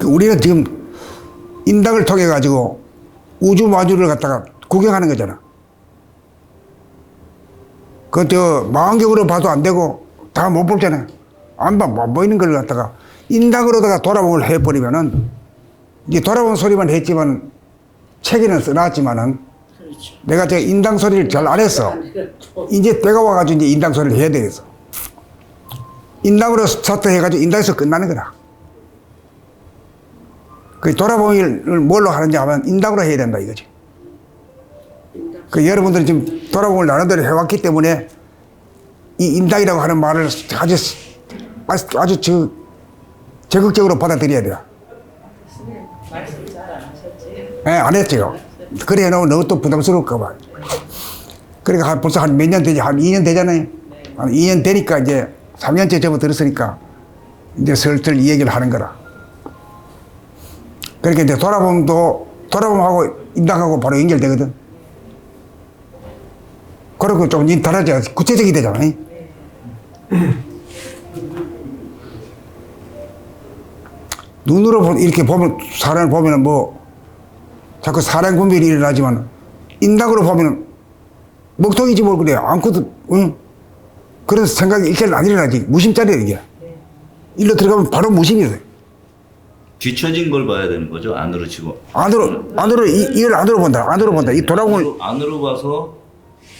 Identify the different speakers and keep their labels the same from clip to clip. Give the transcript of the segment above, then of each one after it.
Speaker 1: 우리는 지금 인당을 통해 가지고 우주 마주를 갖다가 구경하는 거잖아. 그저 망원경으로 봐도 안 되고 다 못 보잖아. 안 보이는 걸 갖다가 인당으로다가 돌아봄을 해버리면은 이제 돌아본 소리만 했지만 책에는 써놨지만은
Speaker 2: 그렇죠.
Speaker 1: 내가 저 인당 소리를 잘 안 했어. 이제 때가 와가지고 이제 인당 소리를 해야 되겠어. 인당으로 스타트 해가지고 인당에서 끝나는 거다. 그 돌아봄을 뭘로 하는지 하면 인당으로 해야 된다 이거지. 그 여러분들이 지금 돌아봄을 나름대로 해왔기 때문에 이 인당이라고 하는 말을 아주 적극적으로 받아들여야 돼요.
Speaker 2: 말씀 잘 안 하셨지?
Speaker 1: 예, 안 했죠. 그래 해놓으면 너무 또 부담스러울까 봐. 그러니까 벌써 한 몇 년 되지, 한 2년 되잖아요. 한 2년 되니까 이제 3년째 접어들었으니까 이제 슬슬 이 얘기를 하는 거라. 그러니까 이제 돌아봄하고 인당하고 바로 연결되거든. 그리고 좀 다르지, 구체적이 되잖아. 눈으로 이렇게 보면, 사람을 보면은 뭐, 자꾸 사랑 분별이 일어나지만, 인당으로 보면은, 먹통이지 뭘 그래. 않고도, 응? 그런 생각이 일단 안 일어나지. 무심짜리야, 이게. 일로 들어가면 바로 무심이 돼.
Speaker 3: 뒤처진 걸 봐야 되는 거죠? 안으로 치고.
Speaker 1: 이걸 안으로 본다. 안으로 본다. 이 돌아봄을.
Speaker 3: 안으로 봐서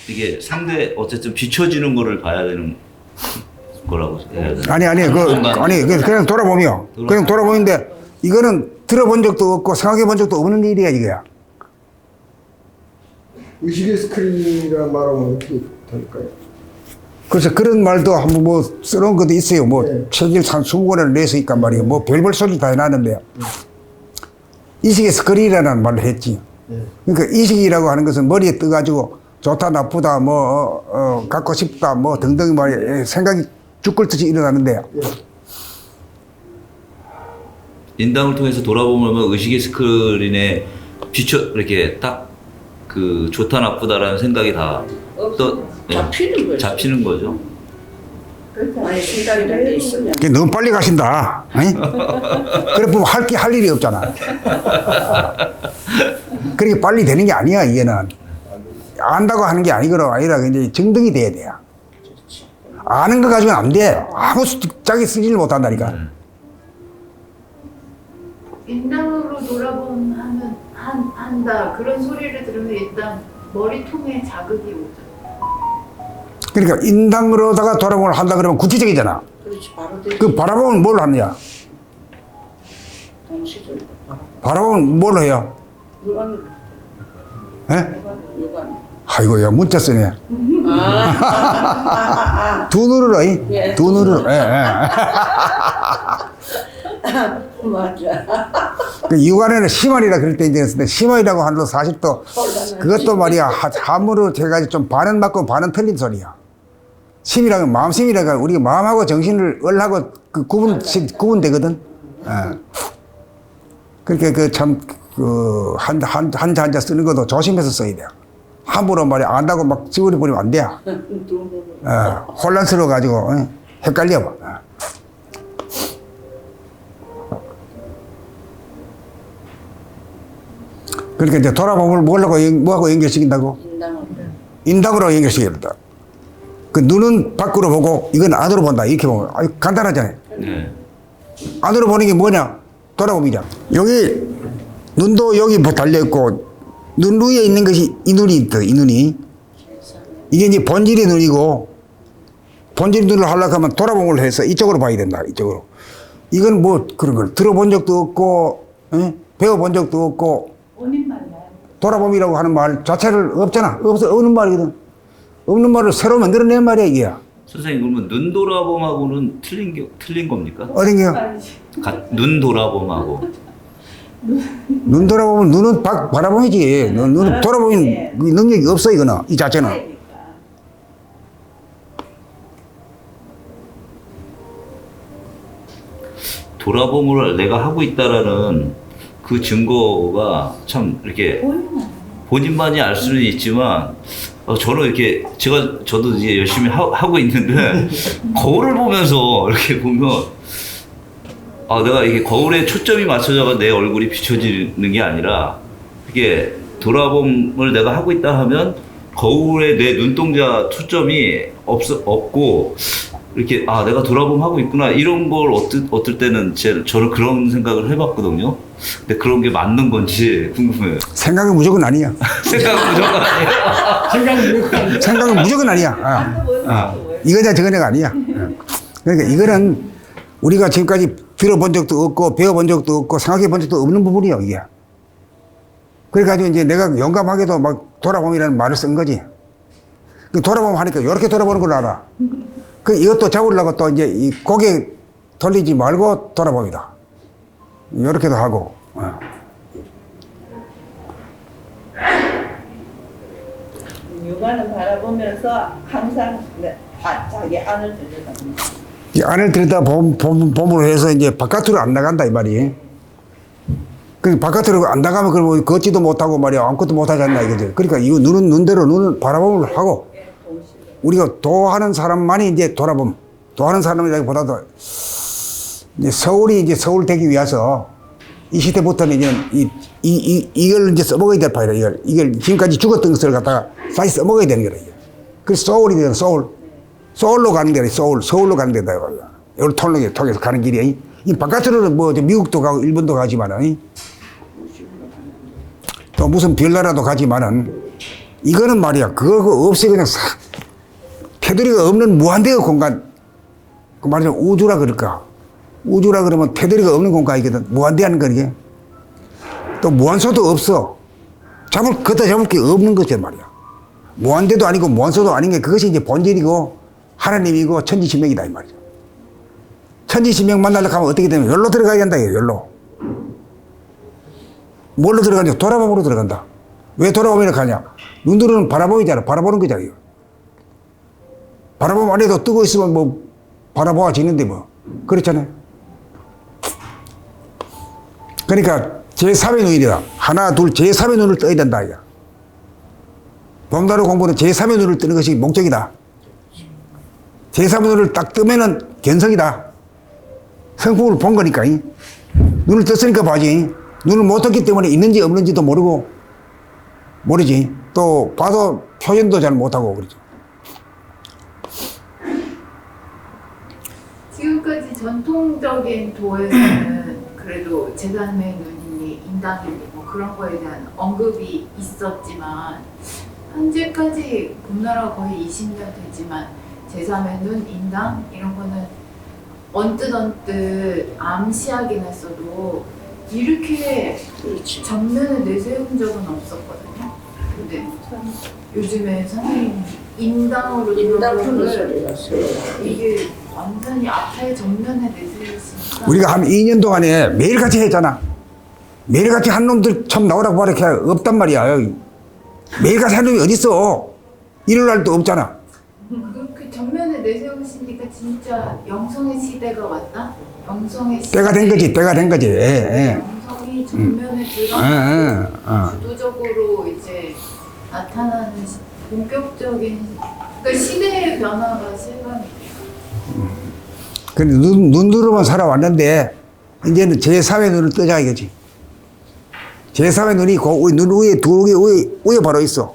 Speaker 3: 이게 상대 어쨌든 비춰지는 거를 봐야 되는 거라고 해야 되나?
Speaker 1: 아니, 그냥 돌아보며. 그냥 돌아보는데, 이거는 들어본 적도 없고, 생각해 본 적도 없는 일이야, 이거야.
Speaker 4: 의식의 스크린이라는 말하면 어떻게 될까요?
Speaker 1: 그래서 그런 말도 한번 뭐 써놓은 것도 있어요. 뭐
Speaker 4: 네.
Speaker 1: 책을 한 20권을 냈으니까 말이에요. 뭐 별별 소리 다 해놨는데. 의식의 스크린이라는 말을 했지.
Speaker 4: 네.
Speaker 1: 그러니까 의식이라고 하는 것은 머리에 떠가지고 좋다, 나쁘다, 갖고 싶다, 뭐 등등 말이에요. 생각이 죽을듯이 일어나는데.
Speaker 4: 네.
Speaker 3: 인당을 통해서 돌아보면 의식의 스크린에 비춰 이렇게 딱 그 좋다 나쁘다라는 생각이 다 또
Speaker 2: 잡히는 거죠.
Speaker 3: 잡히는 거죠.
Speaker 2: 아니 생각이라는 게 있으면
Speaker 1: 그게 너무 빨리 가신다. 응? 그래 보면 할 일이 없잖아. 그렇게 빨리 되는 게 아니야, 이게는. 안다고 하는 게 아니라 이제 정득이 돼야 돼요. 아는 거 가지고는 안 돼. 아무 자기 쓰지를 못한다니까.
Speaker 5: 인당으로 돌아보면 한다 그런 소리를 들으면 일단 머리통에 자극이 오죠.
Speaker 1: 그러니까 인당으로다가 돌아봄을 한다 그러면 구체적이잖아.
Speaker 2: 그렇지 바로 되지.
Speaker 1: 그 바라보면 뭘 하느냐?
Speaker 2: 동시적으로
Speaker 1: 바라보면 뭘 해요?
Speaker 2: 육안으로
Speaker 1: 예?
Speaker 2: 육안.
Speaker 1: 아이고, 야, 문자 쓰네. 두 눈으로,
Speaker 2: 예.
Speaker 1: 두 눈으로. 예.
Speaker 2: 맞아.
Speaker 1: 그 육안에는 심한이라 그럴 때 있는데, 심한이라고 하는 건 사실 또, 그것도 말이야, 함으로 해가지고 좀 반은 맞고 반은 틀린 소리야. 심이라고, 마음심이라고, 우리가 마음하고 정신을 얼하고 그 구분되거든. 예. 그러니까 한자 쓰는 것도 조심해서 써야 돼. 함부로 말이야, 안다고 막 지워버리면 안 돼. 혼란스러워가지고, 헷갈려 봐. 그러니까 이제 돌아보면 뭐하고 연결시킨다고?
Speaker 2: 인당으로.
Speaker 1: 인당으로 연결시킨다. 그 눈은 밖으로 보고 이건 안으로 본다. 이렇게 보면 간단하잖아요.
Speaker 3: 네.
Speaker 1: 안으로 보는 게 뭐냐? 돌아봄이냐. 여기 눈도 여기 뭐 달려있고 눈 위에 있는 것이 이 눈이 있다. 이 눈이. 이게 이제 본질의 눈이고 본질 눈을 하려고 하면 돌아봄을 해서 이쪽으로 봐야 된다. 이쪽으로. 이건 뭐 그런 걸 들어본 적도 없고 배워본 적도 없고 돌아봄이라고 하는 말 자체를 없잖아. 없는 말이거든. 없는 말을 새로 만들어낸 말이야, 이게.
Speaker 3: 선생님 그러면 눈 돌아봄하고는 틀린 겁니까?
Speaker 1: 어딘 게요?
Speaker 3: 눈 돌아봄하고
Speaker 1: 눈 돌아보면 눈은 바라봄이지. 눈은 돌아보면 능력이 없어, 이거는. 이 자체는.
Speaker 3: 돌아봄을 내가 하고 있다라는 그 증거가 참 이렇게 본인만이 알 수는 있지만 저는 이렇게 저도 이제 열심히 하고 있는데 거울을 보면서 이렇게 보면 내가 이게 거울에 초점이 맞춰져가 내 얼굴이 비춰지는 게 아니라 이게 돌아봄을 내가 하고 있다 하면 거울에 내 눈동자 초점이 없고 이렇게 내가 돌아봄 하고 있구나 이런 걸 어떨 때는 저는 그런 생각을 해봤거든요. 근데 그런 게 맞는 건지 궁금해요.
Speaker 1: 생각은 무조건 아니야.
Speaker 3: 생각은 무조건 아니에요.
Speaker 1: 생각은 무조건 아니야. 이거냐 저거냐가 아니야. 그러니까 이거는 우리가 지금까지 들어본 적도 없고 배워본 적도 없고 생각해 본 적도 없는 부분이야 이게. 그래가지고 이제 내가 용감하게도 막 돌아봄이라는 말을 쓴 거지. 그 돌아봄 하니까 이렇게 돌아보는 걸 알아. 그 이것도 잡으려고 또 이제 이 고개 돌리지 말고 돌아봅니다. 이렇게도 하고.
Speaker 2: 육아는 바라보면서 항상 자기 안을 들여다봅니다.
Speaker 1: 이 안을 들여다 봄으로 해서 이제 바깥으로 안 나간다 이 말이. 그 바깥으로 안 나가면 그걸 걷지도 못하고 말이야 아무것도 못하지 않나 이거지. 그러니까 이 눈은 눈대로 눈을 바라봄을 하고 우리가 도하는 사람만이 이제 돌아봄. 도하는 사람이라기보다도 이제 서울 되기 위해서 이 시대부터는 이제 이걸 이제 써먹어야 될 판이다. 이걸 지금까지 죽었던 것을 갖다가 다시 써먹어야 되는 거라. 그래서 소울이 되는 소울. 서울로 가는 데라 서울로 가는 데다. 이걸 통해서 가는 길이. 이 바깥으로는 뭐 미국도 가고 일본도 가지만은 또 무슨 별나라도 가지만은 이거는 말이야 그거 없이 그냥 테두리가 없는 무한대의 공간. 그 말하자면 우주라 그럴까. 우주라 그러면 테두리가 없는 공간이거든. 무한대한 거게. 또 무한소도 없어. 걷다 잡을 게 없는 거지 말이야. 무한대도 아니고 무한소도 아닌 게 그것이 이제 본질이고 하나님이고 천지신명이다 이 말이죠. 천지신명 만나려고 하면 어떻게 되면 열로 들어가야 된다 이거 열로. 뭘로 들어가냐? 돌아봄으로 들어간다. 왜 돌아봄이라 하냐? 눈으로는 바라봄이잖아. 바라보는 거잖아 이거. 바라봄 안에도 뜨고 있으면 뭐 바라보아지는데 뭐 그렇잖아요. 그러니까 제3의 눈이다. 하나 둘 제3의 눈을 떠야 된다 이거. 봄나루 공부는 제3의 눈을 뜨는 것이 목적이다. 제3의 눈을 딱 뜨면은 견성이다. 성품을 본 거니까. 눈을 떴으니까 봐지. 눈을 못 떴기 때문에 있는지 없는지도 모르지. 또 봐도 표현도 잘 못하고 그러죠.
Speaker 5: 지금까지 전통적인 도에서는 그래도 제3의 눈이니 인당이니 뭐 그런 거에 대한 언급이 있었지만 현재까지 봄나라가 거의 20년 되지만 제3의 눈, 인당 이런 거는 언뜻 암시하긴 했어도 이렇게 전면에 내세운 적은 없었거든요. 근데 요즘에 선생님 인당으로
Speaker 2: 인당푸는
Speaker 5: 들어보는
Speaker 2: 소리가
Speaker 5: 이게 완전히 앞에 전면에 내세우시니까
Speaker 1: 우리가 한 2년 동안에 매일같이 했잖아. 매일같이 한 놈들 참 나오라고 말해 없단 말이야. 매일같이 한 놈이 어딨어. 이럴 날도 없잖아.
Speaker 5: 그렇게 전면에 내세우시니까 진짜 영성의 시대가 왔다? 영성의 시대
Speaker 1: 때가 된 거지. 때가 된 거지.
Speaker 5: 영성이 전면에 들어가고 주도적으로 이제 나타나는 본격적인 그러니까 시대의 변화가 실감이 돼요.
Speaker 1: 근데 눈으로만 살아왔는데 이제는 제3의 눈을 뜨자 이거지. 제3의 눈이 우리 눈 위에 두 개 위에 바로 있어.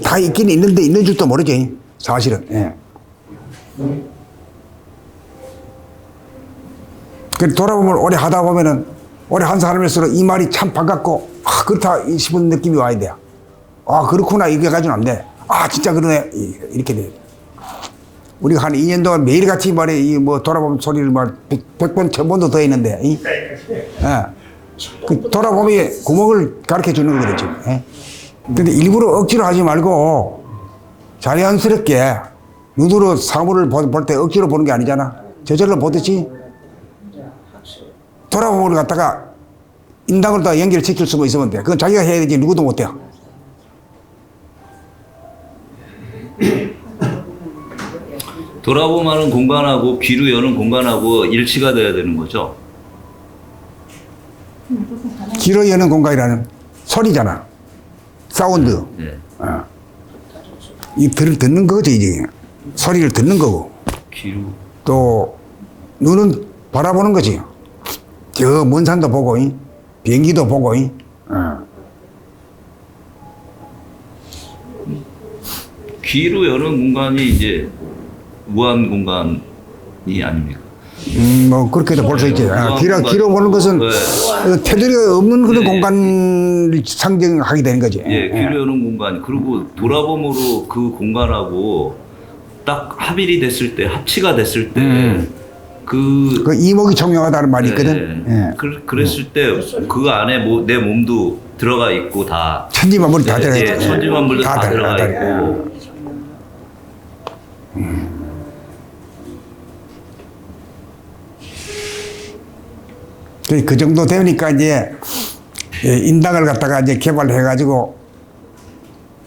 Speaker 1: 다 있긴 있는데 있는 줄도 모르지 사실은. 그 돌아보면 오래 하다 보면은 오래 한 사람일수록 이 말이 참 반갑고 그렇다 싶은 느낌이 와야 돼. 그렇구나 이게 가지고는 안 돼. 진짜 그러네 이렇게 돼. 우리가 한 2년 동안 매일같이 말해 이 뭐 돌아보면 소리를 말 100번 1000번도 더 했는데 그 돌아보면 구멍을 가르쳐 주는 거겠지. 근데 일부러 억지로 하지 말고 자연스럽게 눈으로 사물을 볼 때 억지로 보는 게 아니잖아. 저절로 보듯이 돌아보면 갖다가 인당을 다 연결시킬 수만 있으면 돼. 그건 자기가 해야 되지 누구도 못 해.
Speaker 3: 돌아보면 공간하고 귀로 여는 공간하고 일치가 돼야 되는 거죠.
Speaker 1: 귀로 여는 공간이라는 소리잖아. 사운드.
Speaker 3: 네.
Speaker 1: 이 듣는 거지 이제. 소리를 듣는 거고.
Speaker 3: 귀로.
Speaker 1: 또 눈은 바라보는 거지. 저 먼 산도 보고, 비행기도 보고.
Speaker 3: 귀로 여는 공간이 이제 무한 공간이 아닙니까?
Speaker 1: 뭐 그렇게도 볼 수 있지. 귀로 보는 것은
Speaker 3: 네.
Speaker 1: 테두리가 없는 그런
Speaker 3: 네.
Speaker 1: 공간을 상징하게 되는 거지.
Speaker 3: 예, 귀로 여는 공간. 그리고 돌아봄으로 그 공간하고 딱 합일이 됐을 때, 합치가 됐을 때,
Speaker 1: 그 이목이 청명하다는 말이 있거든. 예.
Speaker 3: 그랬을 때 그 안에 내 몸도 들어가 있고 다
Speaker 1: 천지만물이 다 들어가 있지.
Speaker 3: 천지만물도 다 들어가
Speaker 1: 들어가.
Speaker 3: 있고
Speaker 1: 그 정도 되니까 이제 인당을 갖다가 이제 개발해가지고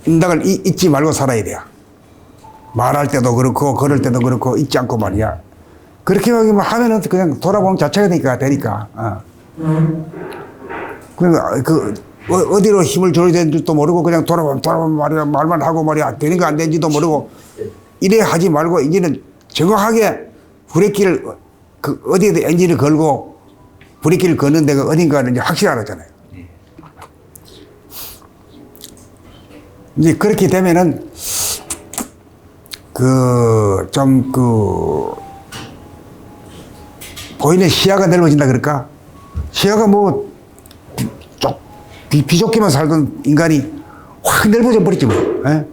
Speaker 1: 인당을 잊지 말고 살아야 돼요. 말할 때도 그렇고 걸을 때도 그렇고 잊지 않고 말이야. 그렇게 하면은 그냥 돌아보면 자체가 되니까. 어디로 힘을 줘야 되는지도 모르고 그냥 돌아보면 말이야 말만 하고 말이야 되는 거 안 되는지도 모르고 이래 하지 말고 이제는 정확하게 브레이크를 어디에도 엔진을 걸고 브레이크를 거는 데가 어딘가는 이제 확실하잖아요. 이제 그렇게 되면은 보이는 시야가 넓어진다 그럴까? 시야가 비좁게만 살던 인간이 확 넓어져 버렸지 뭐. 에?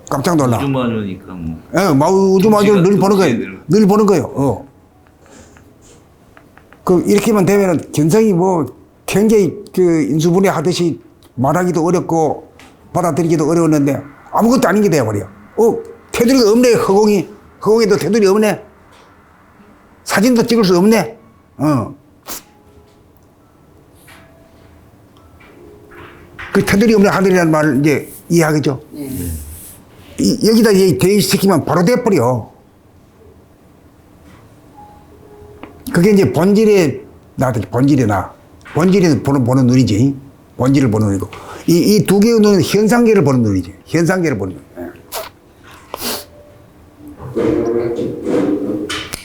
Speaker 1: 깜짝 놀라.
Speaker 3: 우주마녀니까 뭐.
Speaker 1: 우주마녀를 늘 보는 거예요. 늘 보는 거예요. 이렇게만 되면은 견성이 굉장히 인수분해 하듯이 말하기도 어렵고 받아들이기도 어려웠는데 아무것도 아닌 게 돼버려. 테두리가 없네. 허공에도 테두리 없네. 사진도 찍을 수 없네. 그 테두리 없는 하늘이라는 말을 이제 이해하겠죠? 여기다 대입시키면 바로 돼버려. 그게 이제 본질에 보는 눈이지. 본질을 보는 눈이고. 이 두 개의 눈은 현상계를 보는 눈이지. 현상계를 보는 눈.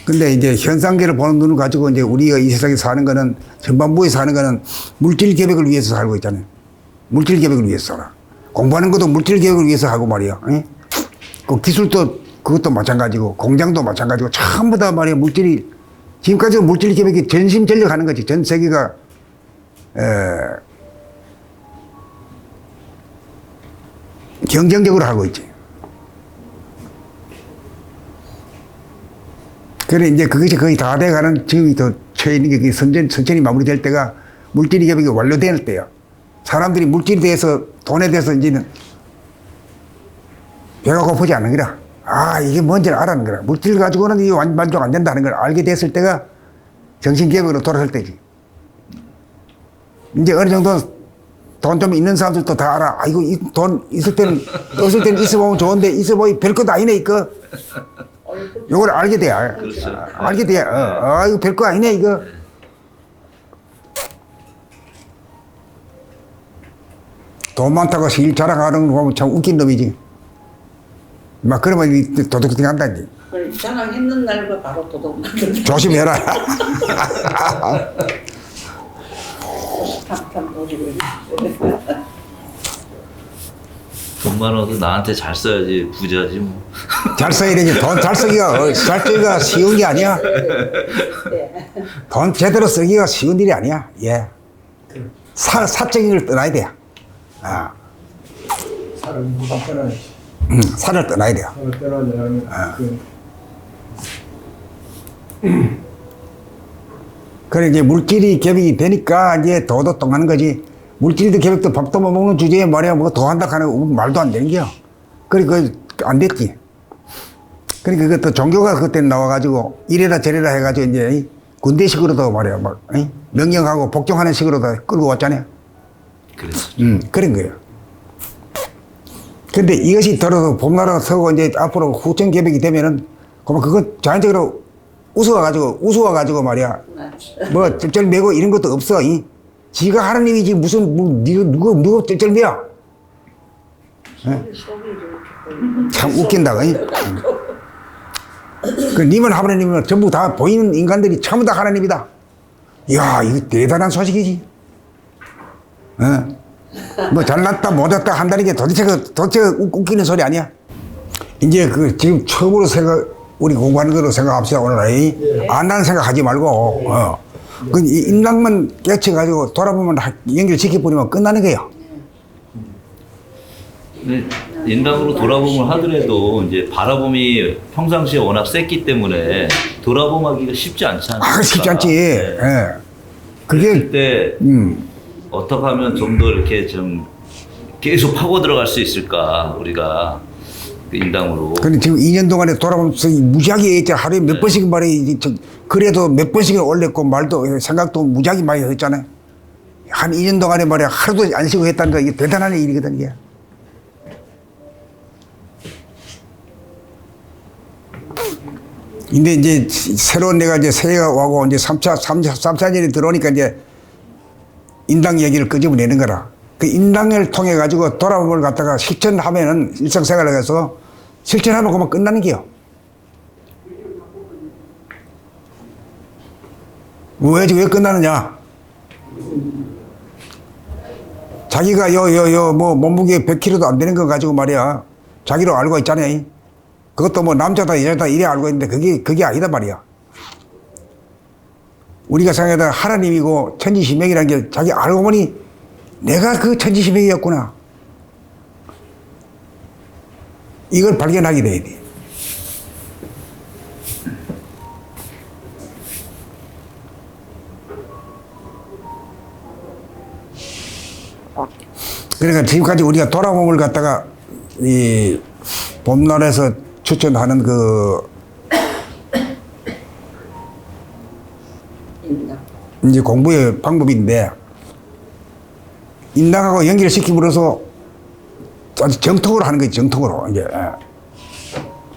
Speaker 1: 근데 이제 현상계를 보는 눈을 가지고 이제 우리가 이 세상에 사는 거는, 전반부에 사는 거는 물질 계획을 위해서 살고 있잖아요. 물질 계획을 위해서 살아. 공부하는 것도 물질 계획을 위해서 하고 말이야. 그 기술도 그것도 마찬가지고, 공장도 마찬가지고, 전부 다 말이야. 지금까지 물질 계획이 전심전력 하는 거지. 전 세계가, 경쟁적으로 하고 있지. 그래, 이제 그것이 거의 다 돼가는, 지금이 더 처해 있는 게 천천히 마무리될 때가 물질 계획이 완료될 때야. 사람들이 물질에 대해서, 돈에 대해서 이제는 배가 고프지 않는 거라. 이게 뭔지를 알아는 거라. 물질 가지고는 이게 만족 안 된다는 걸 알게 됐을 때가 정신개혁으로 돌아설 때지. 이제 어느 정도 돈 좀 있는 사람들도 다 알아. 이거 돈 있을 때는 있어보면 좋은데 있어보면 별것도 아니네, 이거. 요걸 알게 돼.
Speaker 3: 그렇죠.
Speaker 1: 알게 돼. 이거 별거 아니네, 이거. 돈 많다고 일 자랑하는 거 보면 참 웃긴 놈이지. 막 그러면 도둑질 한다지.
Speaker 2: 자랑했는 날과 바로 도둑.
Speaker 1: 조심해라.
Speaker 2: 탐탐 노리고.
Speaker 3: 돈 많아도 나한테 잘 써야지 부자지 뭐.
Speaker 1: 잘 써야 되지. 돈 잘 쓰기가 쉬운 게 아니야. 돈 제대로 쓰기가 쉬운 일이 아니야. 예. 사적인 걸 떠나야 돼.
Speaker 4: 살을 무슨 떠나야지.
Speaker 1: 살을 떠나야 돼요.
Speaker 4: 살을 떠나려면
Speaker 1: 그래, 이제 물질이 개벽이 되니까 이제 더도 똥하는 거지. 물질도 개벽도 밥도 못 먹는 주제에 말이야, 더 한다 하는 거 말도 안 되는 게요. 그래, 안 됐지. 그러니까 그것도 종교가 그때 나와가지고 이래라 저래라 해가지고 이제 군대식으로도 말이야, 명령하고 복종하는 식으로도 끌고 왔잖아요.
Speaker 3: 그래서
Speaker 1: 그런 거예요. 근데 이것이 들어서 봄나라가 서고 이제 앞으로 후천 개벽이 되면은, 그거 자연적으로 우스워가지고 말이야. 쩔쩔매고 이런 것도 없어. 지가 하는 일이지 무슨, 누가 쩔쩔매야. 참 웃긴다. 그 님은 하나님은 전부 다 보이는 인간들이 전부 다 하나님이다. 이야, 이거 대단한 소식이지. 뭐 잘났다 못했다 한다는 게 도대체 웃기는 소리 아니야. 이제 그 지금 처음으로 우리 공부하는 거로 생각합시다. 오늘 안다는 생각하지 말고 그 인당만 깨쳐가지고 돌아보면 연결시켜버리면 끝나는 거예요.
Speaker 3: 근데 인당으로 돌아봄을 하더라도 이제 바라봄이 평상시에 워낙 셌기 때문에 돌아봄하기가 쉽지 않지 않습니까?
Speaker 1: 아, 쉽지 않지.
Speaker 3: 네.
Speaker 1: 그게
Speaker 3: 그때 어떻게 하면 좀 더 이렇게 좀 계속 파고 들어갈 수 있을까 우리가 그 인당으로.
Speaker 1: 근데 지금 2년 동안에 돌아보면서 무지하게 했잖아. 하루에 몇 번씩 말해. 그래도 몇 번씩 올렸고 말도 생각도 무지하게 많이 했잖아요. 한 2년 동안에 말이야 하루도 안 쉬고 했다는 거 이게 대단한 일이거든 이게. 근데 이제 새로운 내가 이제 새해가 오고 이제 3차년이 들어오니까 이제 인당 얘기를 끄집어내는 거라. 그 인당을 통해 가지고 돌아봄을 갖다가 실천하면은 일상생활을 해서 실천하면 그만 끝나는 게요. 왜 끝나느냐? 자기가 뭐 몸무게 100kg도 안 되는 거 가지고 말이야. 자기로 알고 있잖아요. 그것도 뭐 남자다 여자다 이래 알고 있는데 그게 아니다 말이야. 우리가 생각하다 하나님이고 천지신명이라는 게 자기 알고 보니 내가 그 천지신명이었구나. 이걸 발견하게 돼야 돼. 그러니까 지금까지 우리가 돌아봄을 갖다가 이 봄날에서 추천하는 그 이제 공부의 방법인데 인당하고 연결시킴으로써 아주 정통으로 하는 거지. 정통으로 이제.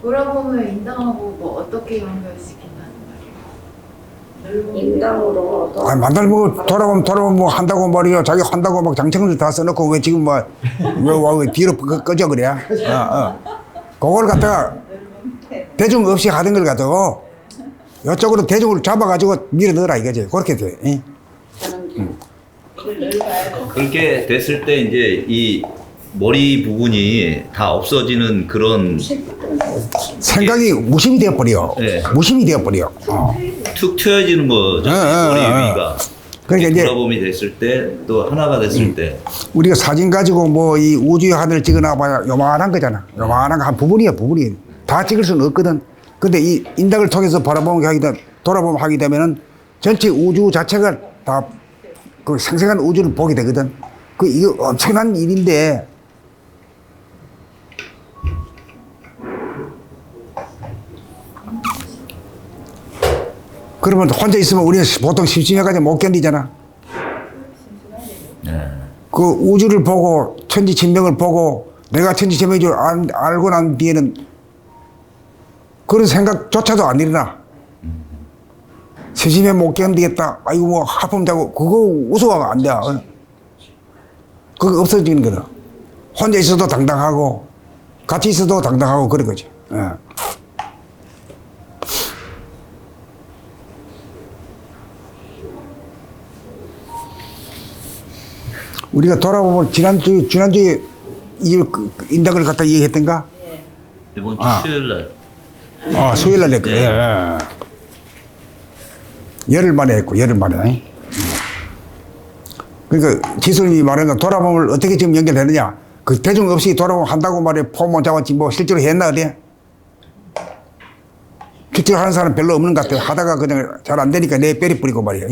Speaker 5: 돌아보면 인당하고 뭐 어떻게 연결시킨다는 말이에요?
Speaker 2: 인당으로
Speaker 1: 아, 만날 뭐 돌아보면 뭐 한다고 말이야. 자기 한다고 막 장청을 다 써놓고 왜 지금 왜 뒤로 꺼져 그래? 그걸 갖다가 대중 없이 하던 걸 갖다가 이쪽으로 대중을 잡아가지고 밀어 넣어라 이거지. 그렇게 돼.
Speaker 3: 그렇게 됐을 때 이제 이 머리 부분이 다 없어지는 그런
Speaker 1: 생각이 무심이 되어버려.
Speaker 3: 네.
Speaker 1: 무심이 되어버려.
Speaker 3: 툭 튀어지는 거죠. 머리 위가.
Speaker 1: 그러니까 이제
Speaker 3: 돌아봄이 됐을 때 또 하나가 됐을 때
Speaker 1: 우리가 사진 가지고 뭐 이 우주의 하늘을 찍어놔 봐야 요만한 거잖아. 요만한 거 한 부분이야, 부분이. 다 찍을 수는 없거든. 근데 이 인당을 통해서 돌아보면 하게 되면은 전체 우주 자체가 다 그 생생한 우주를 보게 되거든. 이거 엄청난 일인데 그러면 혼자 있으면 우리는 보통 심심해가지고 못 견디잖아. 그 우주를 보고 천지진명을 보고 내가 천지진명인 줄 알고 난 뒤에는 그런 생각조차도 안 일어나. 심심해 못 견디겠다. 아이고 뭐 하품 자고 그거 우스워가 안 돼. 그거 없어지는 거다. 혼자 있어도 당당하고 같이 있어도 당당하고 그런 거지. 우리가 돌아보면 지난주에 이 인당을 갖다 얘기했던가?
Speaker 3: 이번 주 수요일 날
Speaker 1: 수요일 날 했거든. 열흘 만에 했고, 열흘 만에. 그러니까 지선이 말하는 건 돌아봄을 어떻게 지금 연결되느냐? 그 대중 없이 돌아보면 한다고 말해 폼을 잡았지 뭐 실제로 했나 어디? 실제로 하는 사람 별로 없는 것 같아. 하다가 그냥 잘 안 되니까 내 뼈리 뿌리고 말이야.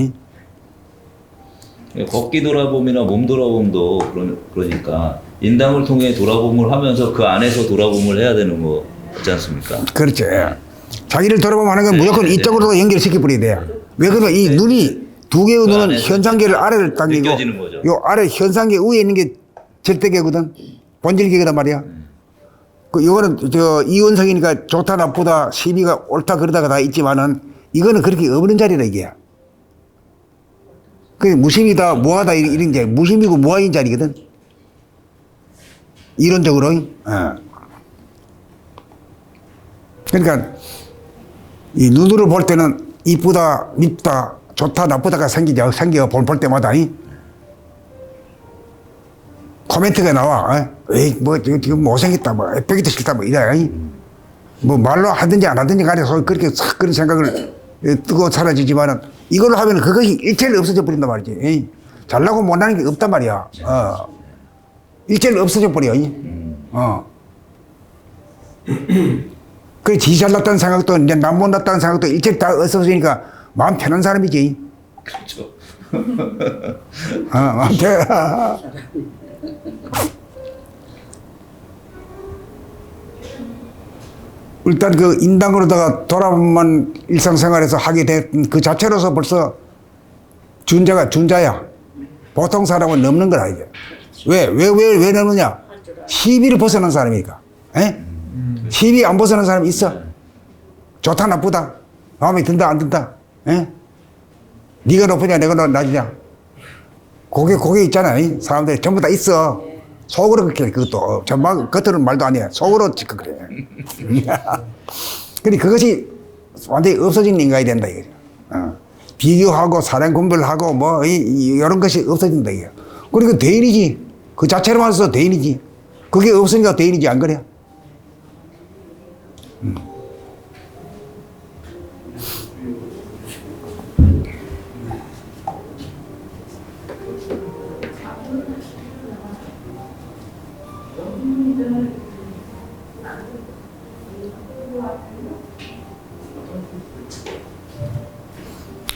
Speaker 3: 걷기 돌아봄이나 몸 돌아봄도 그러니까 인당을 통해 돌아봄을 하면서 그 안에서 돌아봄을 해야 되는 거 있지 않습니까?
Speaker 1: 그렇죠. 자기를 돌아보면 하는 건 무조건 이쪽으로 연결시켜 버려야 돼. 왜 그러면 이 눈이 두 개의 눈은 현상계를 아래를 당기고
Speaker 3: 느껴지는 거죠.
Speaker 1: 요 아래 현상계 위에 있는 게 절대계거든. 본질계거단 말이야. 요거는 이원성이니까 좋다 나쁘다 시비가 옳다 그러다가 다 있지만은 이거는 그렇게 없는 자리라 이게. 그게 무심이다 무하다 이런 게 무심이고 무하인 자리거든. 이론적으로. 그러니까 이 눈으로 볼 때는 이쁘다, 밉다, 좋다, 나쁘다가 생겨 볼 때마다 코멘트가 나와. 에이, 뭐, 지금 못생겼다, 뭐, 빼기도 싫다, 뭐, 이래. 뭐, 말로 하든지 안 하든지 간에 그렇게 싹 그런 생각을 뜨고 사라지지만은 이걸로 하면 그것이 일체로 없어져 버린단 말이지. 에이. 잘나고 못나는 게 없단 말이야. 일체로 없어져 버려. 그 지 잘났다는 생각도 이제 남 못났다는 생각도 일체 다 없어지니까 마음 편한 사람이지.
Speaker 3: 그렇죠.
Speaker 1: 마음 편해. 일단 그 인당으로다가 돌아보면 일상생활에서 하게 된 그 자체로서 벌써 준자야. 보통 사람은 넘는 거라 이게. 왜 넘느냐? 시비를 벗어난 사람이니까. 시비 안 벗어난 사람이 있어? 좋다 나쁘다 마음에 든다 안 든다. 네가 높으냐 내가 낮으냐. 그게 있잖아. 사람들이 전부 다 있어. 속으로 그렇게 그것도 전방 겉으로는 말도 안 해. 속으로 그래. 근데 그것이 완전히 없어진 인간이 된다 이거죠. 비교하고 사랑 분별하고 뭐 이런 것이 없어진다 이게. 그리고 대인이지. 그 자체로만 해서 대인이지. 그게 없으니까 대인이지 안 그래?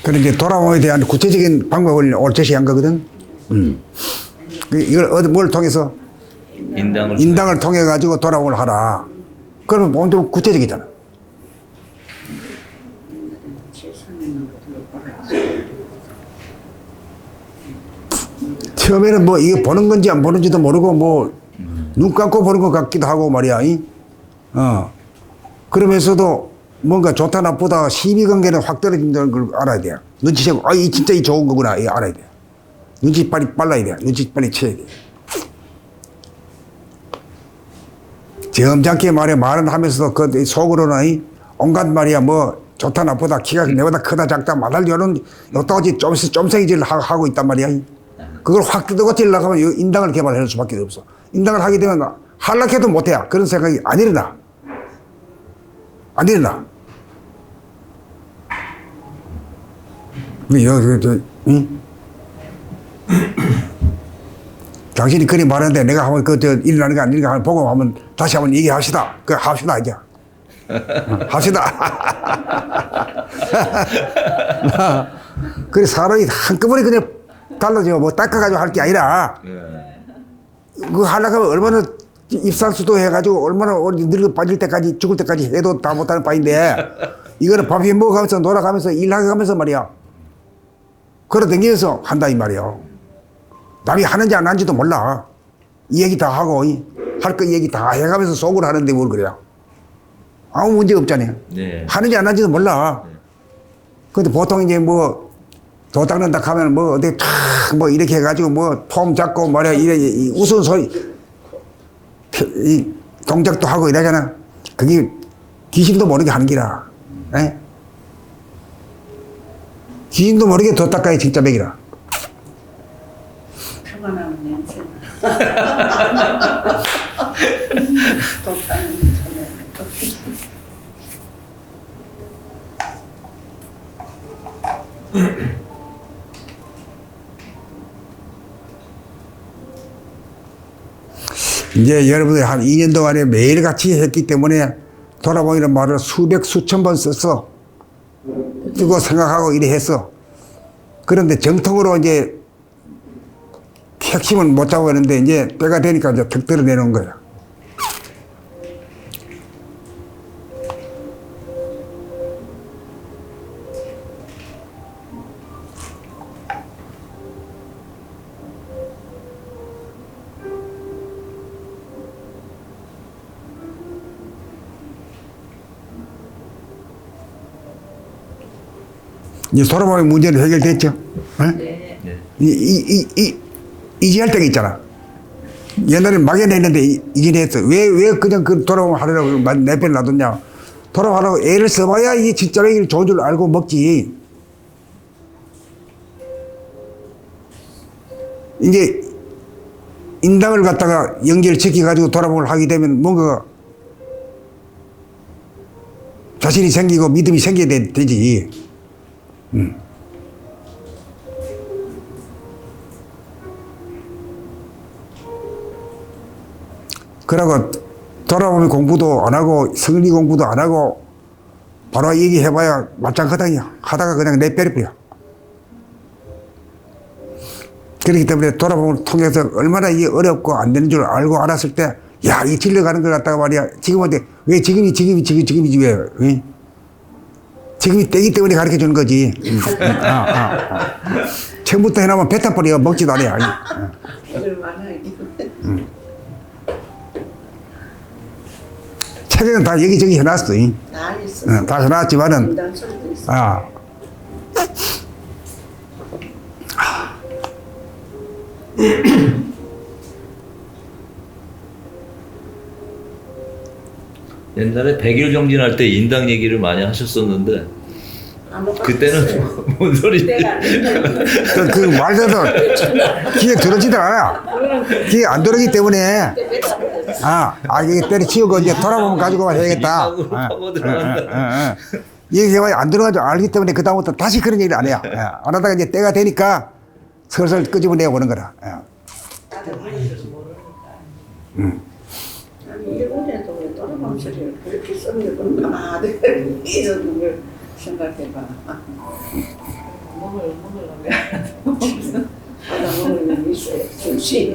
Speaker 1: 그런 이제 돌아옴에 대한 구체적인 방법을 오늘 제시한 거거든. 이걸 뭘 통해서? 인당을 통해 가지고 돌아옴을 하라. 그러면 엄청 구체적이잖아. 처음에는 뭐 이게 보는 건지 안 보는지도 모르고 뭐 눈 감고 보는 것 같기도 하고 말이야. 그러면서도 뭔가 좋다 나쁘다 시비관계는 확 떨어진다는 걸 알아야 돼. 눈치채고 이 진짜 이 좋은 거구나 이거 알아야 돼. 눈치 빨리 빨라야 돼. 눈치 빨리 채야 돼. 점잖게 말은 하면서도 그 속으로는 온갖 말이야 뭐 좋다 나쁘다 키가 내보다 크다 작다 마달 이런 요따지 쫌생이질 하고 있단 말이야. 그걸 확 뜯어고치려고 하면 인당을 개발할 수밖에 없어. 인당을 하게 되면 한락해도 못해. 그런 생각이 안 일어나. 안 일어나. 응? 당신이 그리 말하는데 내가 한번 일어나는 거 아닌가 한번 보고 한번 다시 한번 얘기합시다. 합시다, 이제. 합시다. 그래, 사람이 한꺼번에 그냥 달라져. 뭐 닦아가지고 할 게 아니라. 그거 하려고 하면 얼마나 입산수도 해가지고 얼마나 늙어 빠질 때까지 죽을 때까지 해도 다 못하는 바인데 이거는 밥이 먹어가면서 놀아가면서 일하면서 말이야. 걸어다니면서 한다 이 말이야. 남이 하는지 안 하는지도 몰라. 이 얘기 다 하고 할 거 얘기 다 해가면서 속으로 하는데 뭘 그래요. 아무 문제 없잖아요. 네. 하는지 안 하는지도 몰라. 근데 보통 이제 뭐 도 닦는다 하면 뭐 어디 탁뭐 이렇게 해가지고 뭐 폼 잡고 말이야 이래 웃은 소리 이 동작도 하고 이러잖아. 그게 귀신도 모르게 하는 기라. 귀신도 모르게 도 닦아야 진짜 맥이라.
Speaker 2: 표가 나는 냄새. 또 따는 전에 또.
Speaker 1: 이제 여러분들이 한 2년 동안에 매일같이 했기 때문에 돌아보이는 말을 수백 수천 번 썼어. 쓰고 생각하고 이래 했어. 그런데 정통으로 이제 핵심은 못 잡고 있는데 이제 때가 되니까 이제 턱 드러내는 거야. 이제 돌아보면 문제는 해결됐죠?
Speaker 2: 네.
Speaker 1: 이제 할 때가 있잖아. 옛날에 막연했는데 이제 했어. 왜 그냥 그 돌아보면 하려고 내 편을 놔뒀냐. 돌아가라고 애를 써봐야 이게 진짜로 이게 좋은 줄 알고 먹지. 이제 인당을 갖다가 연결시켜가지고 돌아봄을 하게 되면 뭔가 자신이 생기고 믿음이 생겨야 되지. 그러고 돌아보면 공부도 안 하고 성리 공부도 안 하고 바로 얘기해봐야 말짱거당이야. 하다가 그냥 내빼려버려. 그렇기 때문에 돌아보면 통해서 얼마나 이게 어렵고 안 되는 줄 알고 알았을 때, 야, 이 질려가는 걸 갖다가 말이야. 지금한테 왜 지금이지 왜? 응? 지금이 때기 때문에 가르쳐 주는 거지. 처음부터 해놓으면 뱉어버려. 먹지도 않아.
Speaker 2: 얼마나 이게.
Speaker 1: 책에는 다 여기저기 해놨어.
Speaker 2: 다 있어.
Speaker 1: 다 해놨지만은,
Speaker 2: 인당 소리도 있어.
Speaker 3: 옛날에 100일 정진할 때 인당 얘기를 많이 하셨었는데 그때는 뭔 소리지?
Speaker 2: 내가 안 된다.
Speaker 1: 그 말대로 귀에 들어지도 않아. 귀에 안 들어오기 때문에, 이게 때려치우고 이제 돌아보면 가지고 해야겠다.
Speaker 3: 하고 들어간다.
Speaker 1: 이게 안 들어가지고 알기 때문에 그다음부터 다시 그런 얘기를 안 해요. 안 하다가 이제 때가 되니까 슬슬 끄집어내어 보는 거라.
Speaker 2: 일본에도 왜 돌아보면 소리를 그렇게 쓰는 건가? 잊어둔 걸 생각해봐. 먹으려면 하다 먹으면 있어요. 조시.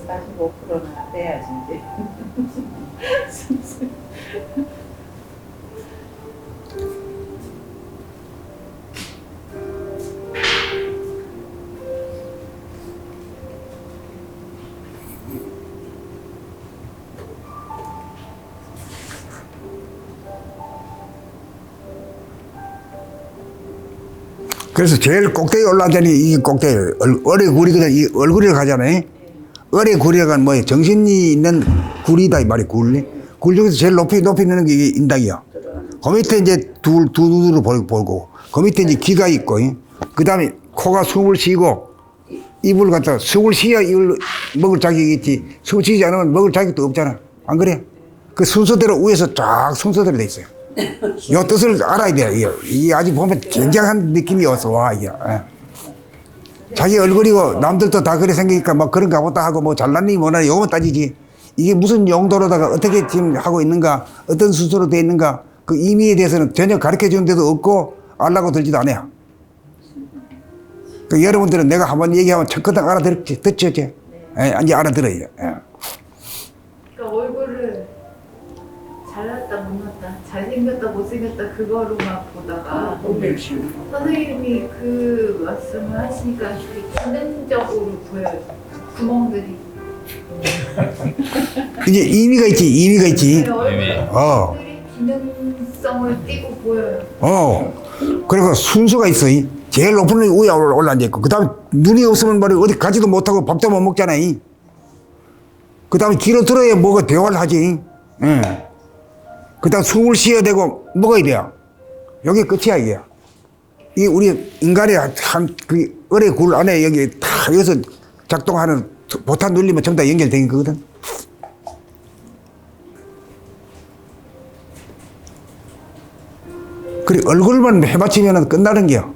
Speaker 2: 나 빼야지 이제.
Speaker 1: 그래서 제일 꼭대기 올라가니 이 꼭대기 어리 구리거든. 이 얼굴을 가잖아요. 어리 구리가 뭐예요? 정신이 있는 구리다 이 말이 굴. 굴 중에서 제일 높이 있는 게 이게 인당이야. 그 밑에 이제 두 눈으로 보고, 그 밑에 이제 귀가 있고, 그 다음에 코가 숨을 쉬고, 입을 갖다 숨을 쉬어야 입을 먹을 자격이 있지. 숨을 쉬지 않으면 먹을 자격도 없잖아. 안 그래? 그 순서대로 위에서 쫙 순서대로 돼 있어요. 요 뜻을 알아야 돼. 이게 아주 보면 굉장한 느낌이 와서 와, 이게. 자기 얼굴이고 남들도 다 그래 생기니까 뭐 그런가 보다 하고 뭐 잘났니 뭐나 요거만 따지지. 이게 무슨 용도로다가 어떻게 지금 하고 있는가, 어떤 순서로 돼 있는가, 그 의미에 대해서는 전혀 가르쳐 주는 데도 없고 알라고 들지도 않아요. 그 여러분들은 내가 한번 얘기하면 첫커당 알아듣지, 듣죠, 이제? 이제 알아들어요.
Speaker 5: 그러니까 얼굴을 잘났다 못났다 잘생겼다 못생겼다 그거로만 보다가 선생님이 그 말씀을 하시니까 기능적으로 보여요. 구멍들이
Speaker 1: 이제 의미가 있지.
Speaker 5: 얼굴들이 기능성을 띠고 보여요.
Speaker 1: 그리고 순서가 있어. 제일 높은 놈이 위에 올라앉아있고, 그 다음에 눈이 없으면 말이야 어디 가지도 못하고 밥도 못 먹잖아. 그 다음에 귀로 들어야 뭐가 대화를 하지. 그 다음 숨을 쉬어야 되고 먹어야 돼요. 여기 끝이야, 이게. 이 우리 인간의 그 어뢰 굴 안에 여기 다 여기서 작동하는 보탄 눌리면 전부 다 연결된 거거든. 그래, 얼굴만 해맞추면 끝나는 게요.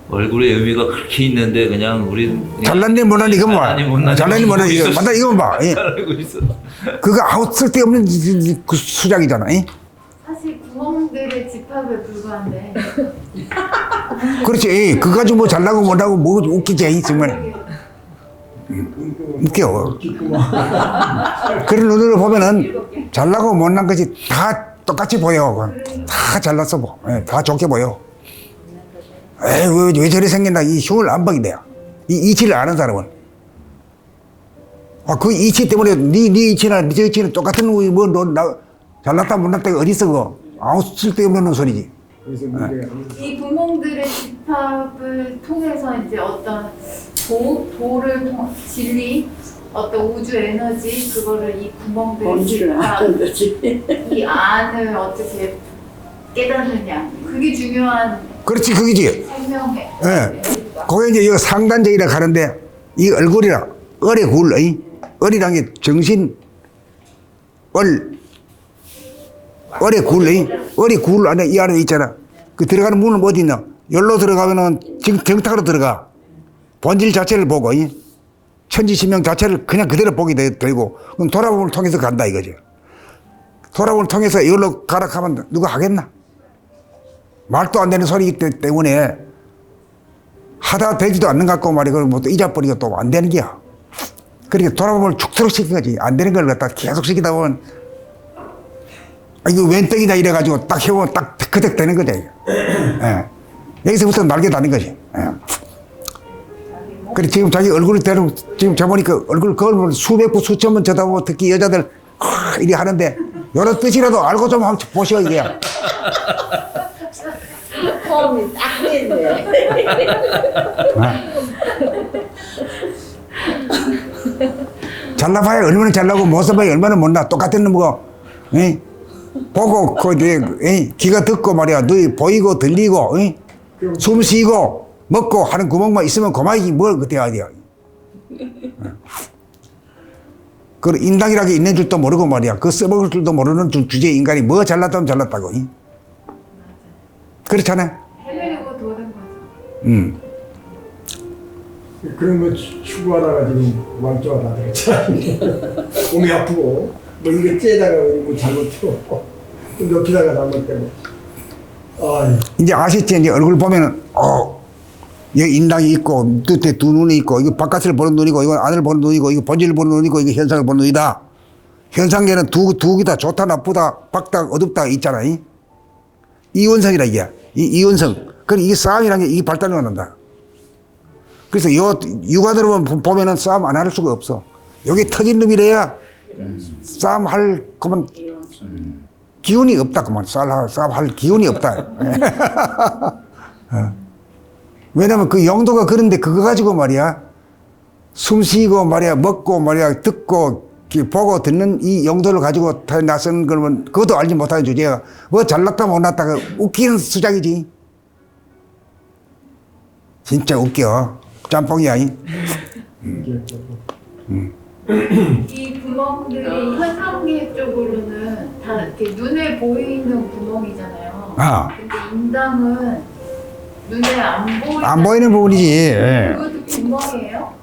Speaker 3: 얼굴의 의미가 그렇게 있는데 그냥 우리
Speaker 1: 잘났니 못났니 이거 봐. 잘났니 못났니 이거 맞다 이거 봐.
Speaker 3: 잘 알고 있어.
Speaker 1: 그거 아무 쓸데없는 그 수작이잖아.
Speaker 5: 사실 구멍들의 집합에 불과한데
Speaker 1: 그렇지. 그거 가지고 뭐 잘나고 못하고 뭐 웃기지 정말. 웃겨. 그런 눈으로 보면은 잘나고 못난 것이 다 똑같이 보여. 다 잘났어 보. 다 좋게 보여. 왜 저리 생겼나 이 흉을 안 보게 돼요. 이 이치를 아는 사람은. 그 이치 때문에 네 이치나 저 이치는 똑같은 잘났다 못났다가 어디 있어 그거. 아무 쓸데없는 소리지.
Speaker 4: 그래서 문제가
Speaker 5: 이 구멍들의 집합을 통해서 이제 어떤 도를 진리, 어떤 우주 에너지 그거를 이 구멍들
Speaker 2: 본질을 아는 거지.
Speaker 5: 이 안을 어떻게 깨닫느냐 그게 중요한
Speaker 1: 그렇지, 그게지.
Speaker 5: 생명의
Speaker 1: 예. 그게 이제 이거 상단적이라 하는데, 이 얼굴이라, 얼의 굴, 얼이란 게 정신, 얼의 굴, 얼의 굴 안에, 이 안에 있잖아. 그 들어가는 문은 어디 있나? 열로 들어가면은 정탁으로 들어가. 본질 자체를 보고, 천지신명 자체를 그냥 그대로 보게 되고, 그럼 돌아봄을 통해서 간다 이거죠. 돌아봄을 통해서 이걸로 가라 하면 누가 하겠나? 말도 안 되는 소리이기 때문에 하다 되지도 않는 것 같고 말이야. 그걸 뭐 또 잊어버리고 또 안 되는 게야. 그러니까 돌아봄을 축소로 시킨 거지. 안 되는 걸 갖다 계속 시키다 보면 이거 웬 떡이다 이래가지고 딱 해보면 딱 그득 되는 거지. 예. 여기서부터 날개 다는 거지. 예. 그래 지금 자기 얼굴을 대로 지금 저보니까 얼굴 거울 수백 부 수천 번 쳐다보고 특히 여자들 이리 하는데 여러 뜻이라도 알고 좀 한번 보시오 이게.
Speaker 2: 폼이 딱 됐네.
Speaker 1: 잘나봐야 얼마나 잘나고 못써봐야 얼마나 못나. 똑같은 놈거 보고 귀가 듣고 말이야. 너희 보이고 들리고 숨 쉬고 먹고 하는 구멍만 있으면 그만이지 뭘 그때 해야 돼요. 그 인당이라게 있는 줄도 모르고 말이야. 그 써먹을 줄도 모르는 주제의 인간이 뭐 잘났다면 잘났다고. 그렇잖아.
Speaker 5: 헤매고 도는 거죠.
Speaker 4: 그런 거 추구하다가 지금 왕조하다 그랬잖아. 몸이 아프고 뭐 이거 째다가 뭐 잘못되고 높이다가 잘못되고.
Speaker 1: 이제 아시지? 이제 얼굴 보면은 여기 인당이 있고 끝에 두 눈이 있고 이거 바깥을 보는 눈이고 이거 안을 보는 눈이고 이거 본질을 보는 눈이고 이거 현상을 보는 눈이다. 현상계는 두 개다 좋다 나쁘다 밝다 어둡다 있잖아. 이원성이라 이게 이원성. 그럼 이게 싸움이라는 게 이게 발달을 한다. 그래서 요 육안으로 보면은 싸움 안 할 수가 없어. 여기 터진 놈이래야 싸움 할 그만 기운이 없다 그만 싸움 할 기운이 없다. 왜냐면 그 용도가 그런데 그거 가지고 말이야 숨 쉬고 말이야 먹고 말이야 듣고 보고 듣는 이 용도를 가지고 나서는 거면 그것도 알지 못하는 주제가 뭐 잘났다 못났다 웃기는 수작이지. 진짜 웃겨. 짬뽕이야.
Speaker 5: 이 구멍들이 현상계 쪽으로는 다 이렇게 눈에 보이는 구멍이잖아요. 근데 인당은 눈에 안
Speaker 1: 보이는 부분이지. 예.
Speaker 5: 그것도 구멍이에요?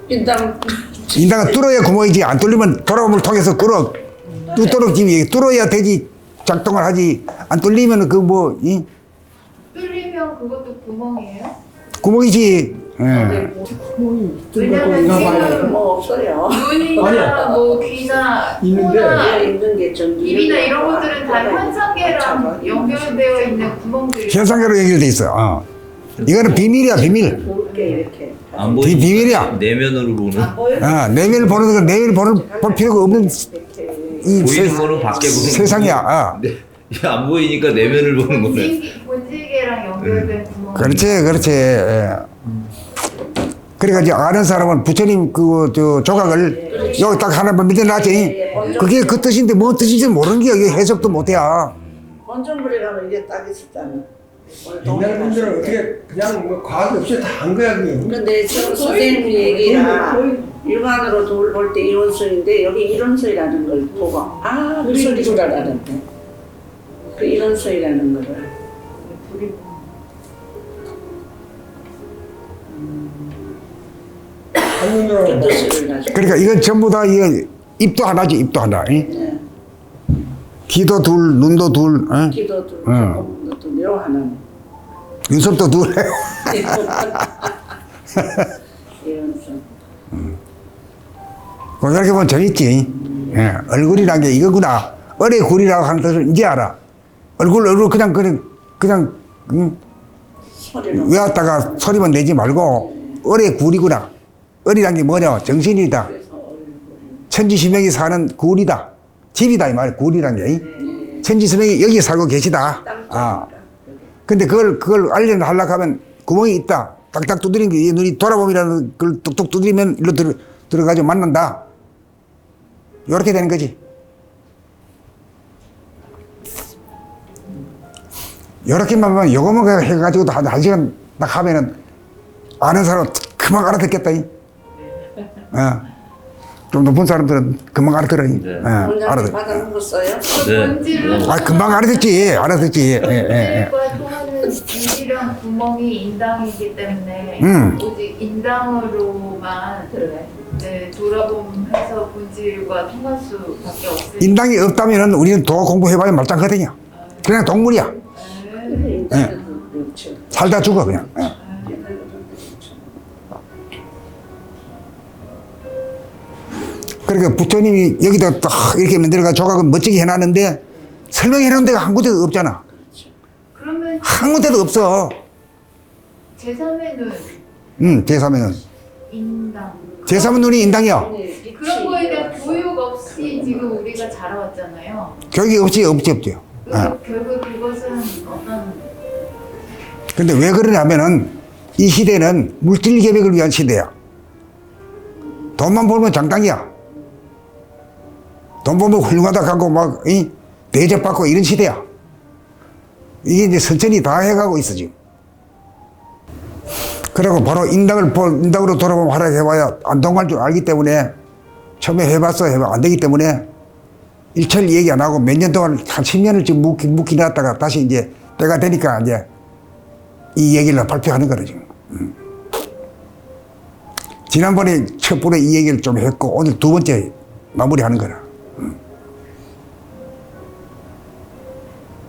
Speaker 1: 인당은 뚫어야 구멍이지. 안 뚫리면 돌아옴을 통해서 뚫도록 뚫어야 되지. 작동을 하지. 안 뚫리면
Speaker 5: 뚫리면 그것도 구멍이에요?
Speaker 1: 구멍이지. 예.
Speaker 5: 왜냐면 지금
Speaker 2: 뭐 없어요.
Speaker 5: 눈이나 뭐 귀나
Speaker 4: 있는데.
Speaker 5: 코나
Speaker 2: 있는 게 좀.
Speaker 5: 입이나 이런 것들은 다 현상계랑 연결되어 있는 구멍들이
Speaker 1: 현상계로 연결돼 있어. 이거는 비밀이야 비밀.
Speaker 2: 볼게 이렇게.
Speaker 3: 안 보이니까
Speaker 1: 비밀이야.
Speaker 3: 내면으로 보는.
Speaker 1: 내면을 보는 건 내면을 볼 필요가 없는 이
Speaker 3: 보이는 거는 밖에 보는
Speaker 1: 세상이야.
Speaker 3: 안 보이니까 내면을 보는 거네.
Speaker 5: 본질계랑 연결된 구멍.
Speaker 1: 그렇지. 예. 그러니까 이제 아는 사람은 부처님 조각을 여기 딱 하나만 믿어놨지. 그게 그 뜻인데 뭔 뜻인지 모르는 게 이게 해석도 못해야.
Speaker 2: 원전불에 가면 이게 딱 있었잖아.
Speaker 4: 옛날 분들은 어떻게 그냥 뭐 과학 없이 다 한 거야 그게.
Speaker 2: 근데 지금 선생님 얘기랑 일반으로 돌 볼 때 이론서인데 여기 이론서이라는 걸 보고 그 소리 줄 알았는데 그 이론서이라는 거를
Speaker 4: 한눈으로
Speaker 2: 그 뜻을 가지고
Speaker 1: 그러니까 이건 전부 다 이거 입도 하나지 입도 하나. 귀도 둘, 눈도 둘,
Speaker 2: 기도도 조금 또 묘하는
Speaker 1: 눈썹도 둘.
Speaker 2: 이론서.
Speaker 1: 이렇게 보면 재밌지. 예, 얼굴이란 게 이거구나. 얼의 굴이라고 하는 뜻을 이제 알아. 얼굴 그냥
Speaker 2: 소리로
Speaker 1: 외웠다가 소리만 내지 말고 얼의 굴이구나. 얼이란 게 뭐냐? 정신이다. 천지신명이 사는 굴이다. 집이다 이 말이야. 굴이란 게. 천지신명이 여기 살고 계시다. 근데 그걸 하려고 하면 구멍이 있다. 딱딱 두드린 게 눈이 돌아봄이라는 걸 뚝뚝 두드리면 일로 들어가지고 만난다. 이렇게 되는 거지. 이렇게만 보면 요거만 해가지고도 한 시간 딱 하면은 아는 사람은 금방 알아듣겠다. 좀 높은 사람들은 금방 알아들어.
Speaker 2: 원장님
Speaker 1: 알아듣.
Speaker 2: 받아먹었어요?
Speaker 3: 네.
Speaker 5: 본질은
Speaker 1: 금방 알아듣지. 알아듣지.
Speaker 5: 본질과 통하는 길이랑 구멍이 인당이기 때문에 오직 인당으로만 네, 돌아보면서 본질과 통할 수밖에 없으니까.
Speaker 1: 인당이 없다면은 우리는 더 공부해봐야 말짱거든요. 그냥 동물이야.
Speaker 2: 그렇죠.
Speaker 1: 살다 죽어 그냥. 그러니까 부처님이 여기다 딱 이렇게 만들어가 조각을 멋지게 해놨는데 설명해놓은 데가 한 군데도 없잖아.
Speaker 5: 그러면
Speaker 1: 한 군데도 없어.
Speaker 5: 제3의 눈,
Speaker 1: 제3의 눈.
Speaker 5: 인당.
Speaker 1: 제3의 눈이 인당이야.
Speaker 5: 그런 거에 대한 교육 없이 지금 우리가 자라왔잖아요.
Speaker 1: 교육이 없지요.
Speaker 5: 그래서 결국 그것은 어떤
Speaker 1: 근데 왜 그러냐면은 이 시대는 물질 계획을 위한 시대야. 돈만 벌면 장당이야. 돈 벌면 훌륭하다 하고 막 대접받고 이런 시대야. 이게 이제 천천히 다 해가고 있어 지금. 그리고 바로 인당으로 돌아보면 하라 해봐야 안 통할 줄 알기 때문에 처음에 해봤어 안 되기 때문에 일철 얘기 안 하고 몇 년 동안 한 10년을 지금 묵히 놨다가 다시 이제 때가 되니까 이제 이 얘기를 발표하는 거죠 지금. 지난번에 첫 번에 이 얘기를 좀 했고 오늘 두 번째 마무리하는 거라.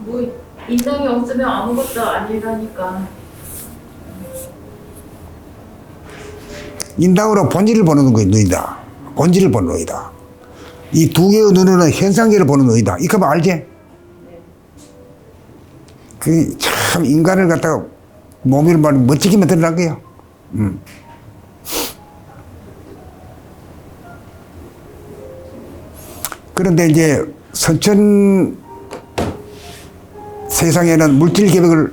Speaker 5: 뭐 인당이 없으면 아무것도 아니라니까.
Speaker 1: 인당으로 본질을 보는 거예요, 눈이다. 본질을 보는 눈이다. 이 두 개의 눈은 현상계를 보는 눈이다. 이거 뭐 알지? 그 참 인간을 갖다가 몸을 말 멋지게 만들어낸 거예요. 그런데 이제 선천 세상에는 물질 계획을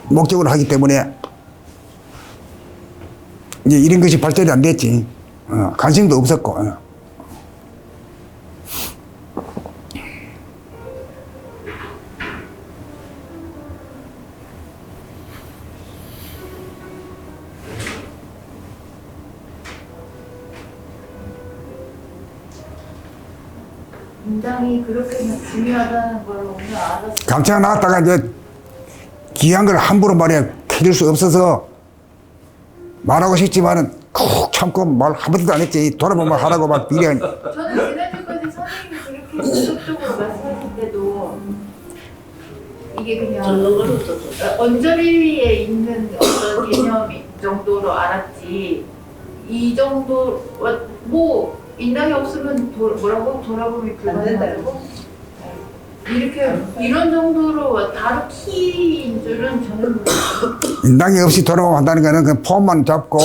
Speaker 1: 목적으로 하기 때문에 이제 이런 것이 발전이 안 됐지. 관심도 없었고.
Speaker 5: 인당이 그렇게 중요하다는 걸 오늘 알았어.
Speaker 1: 감차 나왔다가 이제 귀한 걸 함부로 말이야 해줄 수 없어서 말하고 싶지만은 꾹 참고 말 한마디도 안 했지. 돌아보면 하라고 막 비례.
Speaker 5: 저는 지난주까지 선생님이 그렇게 직접적으로 말씀하실 때도 이게 그냥 언저리에 있는 어떤 개념 정도로 알았지. 이 정도 뭐 인당이 없으면 뭐라고 돌아보면 불가능하고 이렇게 이런 정도로 다른 키인 줄은 저는 몰랐어요.
Speaker 1: 인당이 없이 돌아보면 한다는 거는 그 폼만 잡고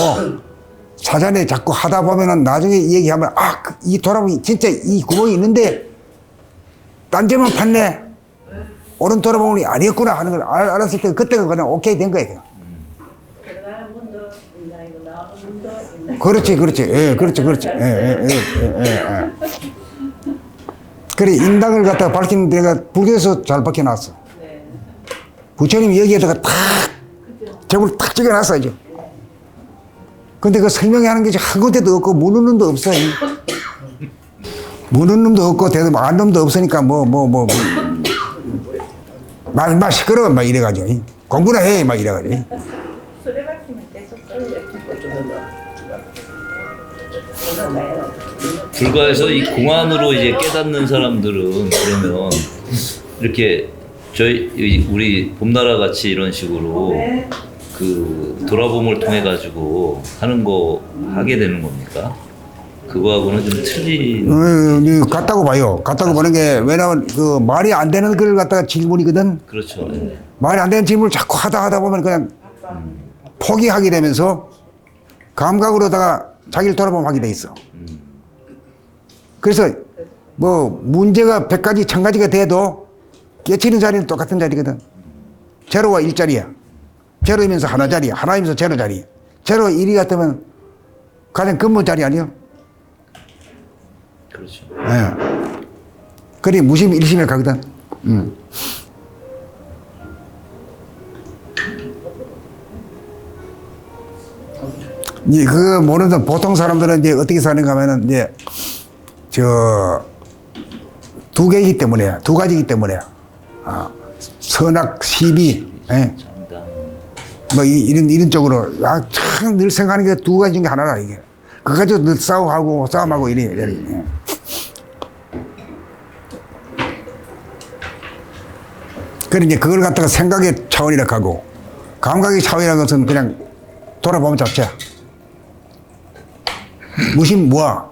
Speaker 1: 사전에 자꾸 하다 보면은 나중에 이 얘기하면 이 돌아보기 진짜 이 구멍이 있는데 딴지만 팠네. 옳은 돌아보기 아니었구나 하는 걸 알았을 때 그때가 그냥 오케이 된 거예요. 그렇지. 예, 그렇지. 그래, 인당을 갖다가 밝히는 데가 불교에서 잘 밝혀놨어. 부처님이 여기에다가 탁, 점을 탁 찍어놨어, 이제. 근데 그 설명하는 게 한 군데도 없고, 무는 놈도 없어. 무는 놈도 없고, 대도 안 놈도 없으니까, 막 시끄러워, 막 이래가지고. 공부나 해, 막 이래가지고.
Speaker 2: 술에 밝히면 계속 썰려.
Speaker 3: 불가에서 이 공안으로 이제 깨닫는 사람들은 그러면 이렇게 우리 봄나라 같이 이런 식으로 그 돌아봄을 통해 가지고 하는 거 하게 되는 겁니까? 그거하고는 좀 틀린.
Speaker 1: 같다고 봐요. 같다고 보는 게 왜냐면 그 말이 안 되는 걸 갖다가 질문이거든.
Speaker 3: 그렇죠. 네.
Speaker 1: 말이 안 되는 질문을 자꾸 하다 보면 그냥 포기하게 되면서 감각으로다가 자기를 돌아보면 하게 돼 있어. 그래서 뭐 문제가 100가지 1000가지가 돼도 깨치는 자리는 똑같은 자리거든. 제로와 일자리야. 제로이면서 하나짜리, 하나이면서 제로짜리. 제로 1이 같으면 가장 근본짜리 아니요?
Speaker 3: 그렇죠.
Speaker 1: 예. 그래, 무심 일심에 가거든. 이제 그거 모르는 보통 사람들은 이제 어떻게 사는가 하면은 이제 두 개이기 때문에, 두 가지이기 때문에, 선악, 시비, 예.
Speaker 3: 장단.
Speaker 1: 뭐 이런 쪽으로 참 늘 생각하는 게 두 가지 중에 하나라 이게. 그거 가지고 늘 싸움하고 이래. 예. 그래 이제 그걸 갖다가 생각의 차원이라고 하고 감각의 차원이라는 것은 그냥 돌아보면 자체. 무심 무아.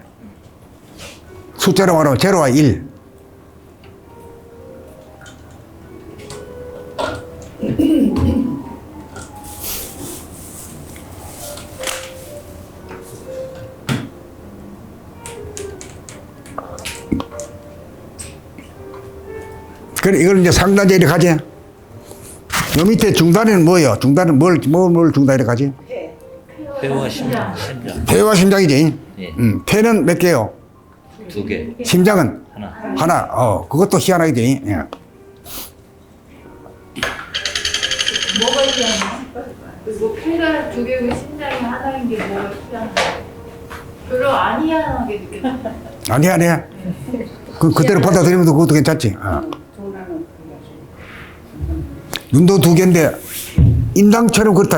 Speaker 1: 숫자로 말하면 제로와 일. 그래, 이걸 이제 상단제 이렇게 하지. 요 밑에 중단에는 뭐예요? 중단은 뭘 중단 이렇게 하지?
Speaker 3: 폐와 심장. 심장.
Speaker 1: 폐와 심장이지.
Speaker 3: 예.
Speaker 1: 폐는 몇 개요?
Speaker 3: 2개.
Speaker 1: 심장은?
Speaker 3: 하나.
Speaker 1: 하나. 그것도 희한하지. 예.
Speaker 5: 뭐가 희한해? 그리고 폐가 두 개고 심장이 하나인 게 뭐가 희한해? 별로 안 희한하게 느껴져.
Speaker 1: 아니야. 그대로 받아들이면 그것도 괜찮지.
Speaker 2: 동남은
Speaker 1: 눈도 두 개인데, 인당처럼 그렇다.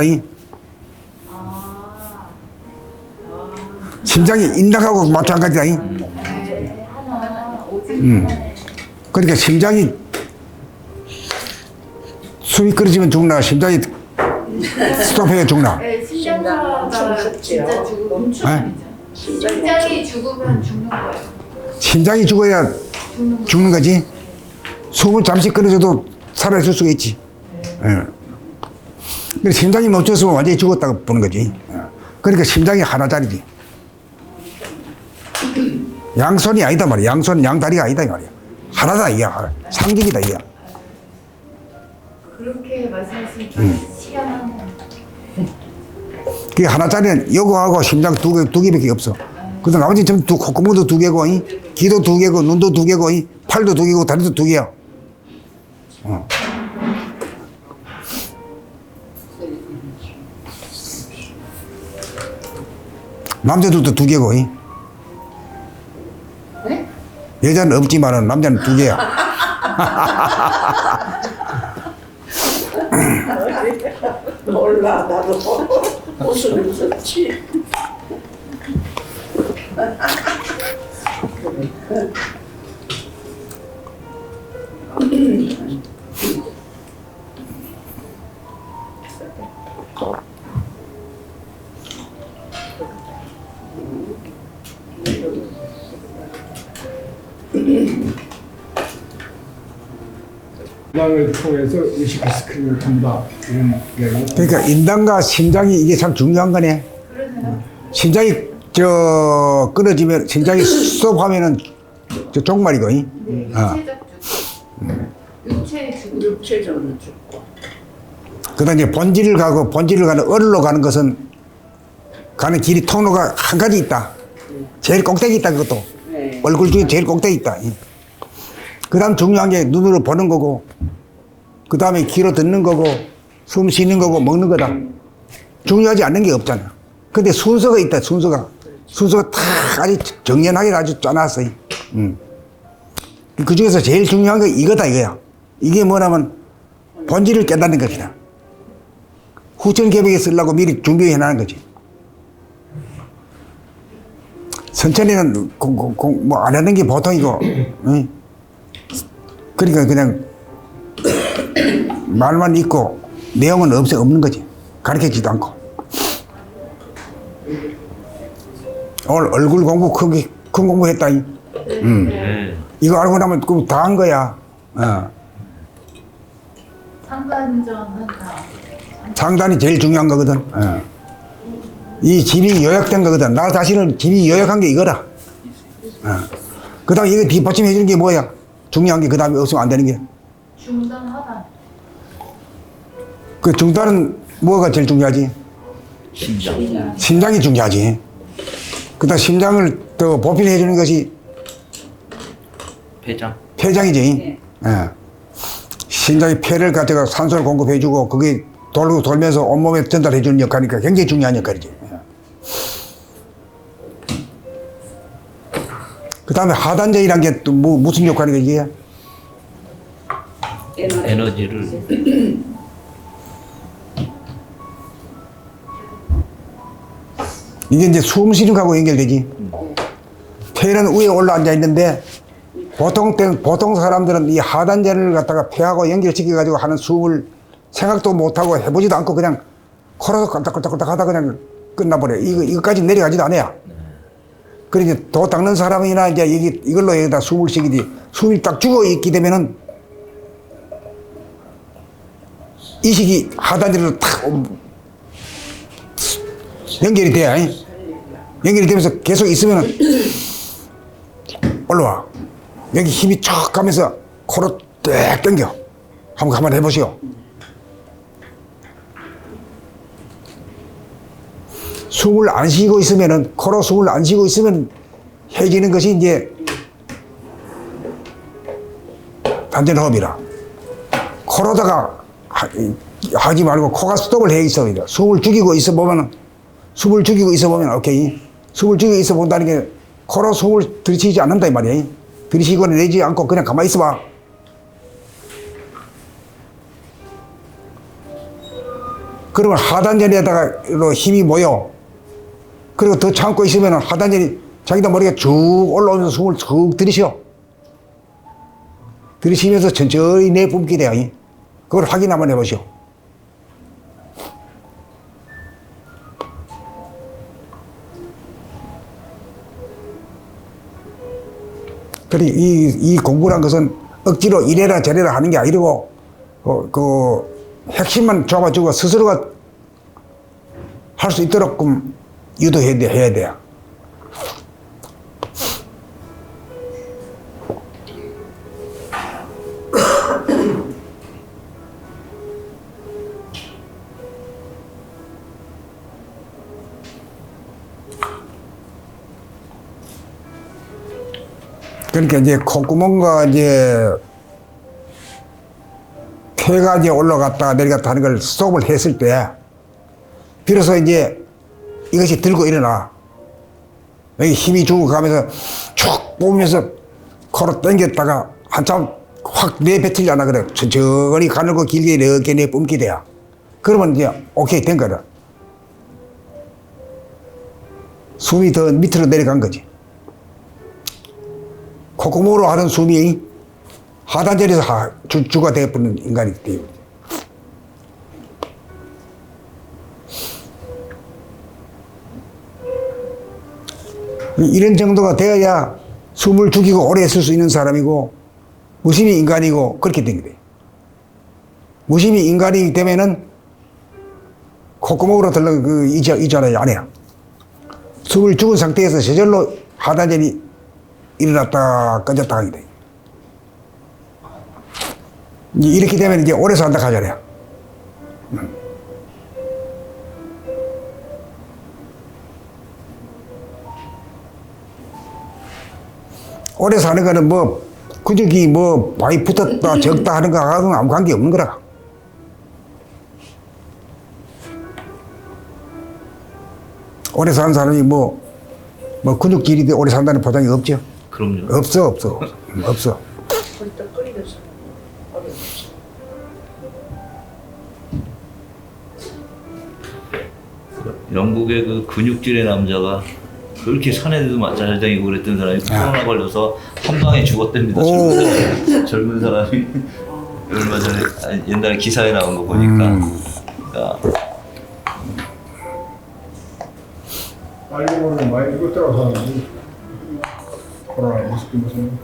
Speaker 1: 심장이 인당하고 마찬가지다.
Speaker 5: 하나, 오직
Speaker 1: 그러니까 심장이 숨이 끊어지면 죽나, 심장이 스톱해야 죽나.
Speaker 5: 네, 심장사가 진짜 죽으면 죽는 심장이 죽으면 죽는 거예요.
Speaker 1: 심장이 죽어야 죽는 거지. 숨은 잠시 끊어져도 살아있을 수가 있지. 근데 심장이 멈췄으면 완전히 죽었다고 보는 거지. 그러니까 심장이 하나짜리지. 양손이 아니다 말이야. 양손, 양다리가 아니다 이 말이야. 하나다 이야. 상징이다 이야.
Speaker 5: 그렇게 말씀하시니까 희한하네.
Speaker 1: 그게 하나짜리는 요거하고 심장 두 개밖에 없어. 그래서 나머지 전부 콧구멍도 두 개고, 귀도 두 개고, 눈도 두 개고, 팔도 두 개고, 다리도 두 개야. 남자들도 두 개고,
Speaker 2: 네?
Speaker 1: 여자는 없지만은 남자는 두 개야.
Speaker 2: 몰라 나도 무슨 웃었지.
Speaker 4: 인당을 통해서 의식 스크린을 한다 이런 얘기고.
Speaker 1: 그러니까 인당과 심장이 이게 참 중요한 거네. 심장이 끊어지면 심장이 스톱하면은 종말이고.
Speaker 5: 육체적 죽음. 육체의 죽음.
Speaker 2: 육체적으로 죽고.
Speaker 1: 그다음 이제 본질을 가는 얼로 가는 것은 가는 길이 통로가 한 가지 있다. 제일 꼭대기 있다 그것도.
Speaker 2: 네.
Speaker 1: 얼굴 중에 제일 꼭대기 있다. 그다음 중요한 게 눈으로 보는 거고, 그다음에 귀로 듣는 거고, 숨 쉬는 거고, 먹는 거다. 중요하지 않는 게 없잖아. 근데 순서가 있다. 순서가 다 아주 정연하게 아주 짜놨어. 그 중에서 제일 중요한 게 이거다 이거야. 이게 뭐냐면 본질을 깨닫는 것이다. 후천개벽에 쓰려고 미리 준비해 놔는 거지. 선천에는 뭐 안 하는 게 보통이고, 응? 그러니까 그냥 말만 있고 내용은 없는 거지. 가르쳐지도 않고. 오늘 얼굴 공부 큰 공부 했다. 이거 알고 나면 그거 다 한 거야.
Speaker 5: 상관전 한다.
Speaker 1: 상단이 제일 중요한 거거든. 이 집이 요약된 거거든. 나 자신은 집이 요약한 게 이거다. 그 다음에 이거 뒷받침 해주는 게 뭐야? 중요한 게 그 다음에 없으면 안 되는 게.
Speaker 5: 중단 하단.
Speaker 1: 그 중단은 뭐가 제일 중요하지?
Speaker 3: 심장.
Speaker 1: 심장이 중요하지. 그다음 심장을 더 보필해 주는 것이
Speaker 3: 폐장.
Speaker 1: 폐장이지. 예. 심장이 폐를 가져가 산소를 공급해 주고 그게 돌면서 온몸에 전달해 주는 역할이니까 굉장히 중요한 역할이지. 예. 그다음에 하단전이란 게 또 무슨 역할이가 이게?
Speaker 3: 에너지를.
Speaker 1: 이게 이제 숨 쉬는 거하고 연결되지. 폐는 위에 올라앉아 있는데 보통 사람들은 이 하단전을 갖다가 폐하고 연결시켜 가지고 하는 숨을 생각도 못하고 해보지도 않고 그냥 코로서 껄딱껄딱 하다 그냥 끝나버려. 이거까지 내려가지도 않아요. 그러니까 도 닦는 사람이나 이제 이걸로 여기다 숨을 쉬기지. 숨이 딱 죽어 있게 되면은 이식이 하단전으로 탁 연결이 돼. 연결이 되면서 계속 있으면은 올라와. 여기 힘이 쫙 가면서 코로 딱 당겨. 한번 해보시오. 숨을 안 쉬고 있으면은, 코로 숨을 안 쉬고 있으면 해지는 것이 이제 단전호흡이라. 코로다가 하지 말고 코가 스톱을 해 있어. 숨을 죽이고 있어 보면은, 오케이. 숨을 죽이고 있어 본다는 게 코로 숨을 들이쉬지 않는다 이 말이야. 들이쉬거나 내지 않고 그냥 가만히 있어 봐. 그러면 하단전에다가 힘이 모여. 그리고 더 참고 있으면 하단전이 자기도 모르게 쭉 올라오면서 숨을 쭉 들이쉬어. 들이쉬면서 천천히 내뿜게 돼요. 그걸 확인 한번 해보시오. 그리고 이 공부란 것은 억지로 이래라 저래라 하는 게 아니고, 핵심만 잡아주고 스스로가 할 수 있도록 유도해야 돼. 그러니까 이제 콧구멍과 이제 폐가 이제 올라갔다가 내려갔다 하는 걸 스톱을 했을 때 비로소 이제 이것이 들고 일어나. 여기 힘이 주고 가면서 쭉 뽑으면서 코로 당겼다가 한참 확 내뱉으지 않아. 그래. 천천히 가늘고 길게 이렇게 내뿜게 돼요. 그러면 이제 오케이 된 거다. 숨이 더 밑으로 내려간 거지. 콧구멍으로 하는 숨이 하단전에서 주가 되어버리는 인간이 돼요. 이런 정도가 되어야 숨을 죽이고 오래 있을 수 있는 사람이고 무심히 인간이고 그렇게 된 거예요. 무심히 인간이 되면은 콧구멍으로 들러 이전에 안 해요. 숨을 죽은 상태에서 저절로 하단전이 일어났다 꺼졌다 하게 돼. 이렇게 되면 이제 오래 산다 하잖아요. 오래 사는 거는 뭐 근육이 뭐 많이 붙었다 적다 하는 거하고는 아무 관계 없는 거라. 오래 사는 사람이 뭐 근육 길이 오래 산다는 보장이 없죠.
Speaker 3: 그럼요.
Speaker 1: 없어.
Speaker 2: 벌떡 끓이면서 어려웠어.
Speaker 3: 영국의 그 근육질의 남자가 그렇게 산에도 잘 다니고 그랬던 사람이 코로나 걸려서 한 방에 죽었답니다. 젊은 사람이 얼마 전에 옛날에 기사에 나온 거 보니까. 그러니까
Speaker 4: 알고 보면 많이 죽었더라고 사람이. 코로나 무슨.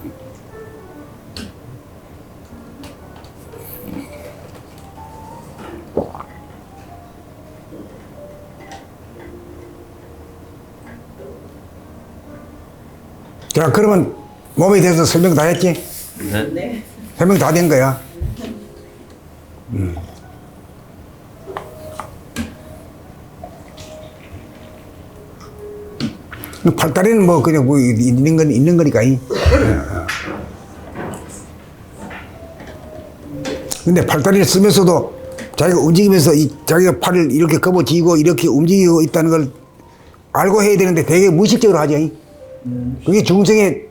Speaker 1: 자, 그러면 몸에 대해서 설명 다 했지?
Speaker 2: 네.
Speaker 1: 설명 다 된 거야. 팔다리는 뭐 그냥 뭐 있는 거니까. 근데 팔다리를 쓰면서도 자기가 움직이면서 자기가 팔을 이렇게 접어쥐고 이렇게 움직이고 있다는 걸 알고 해야 되는데 되게 무의식적으로 하죠. 그게 중생의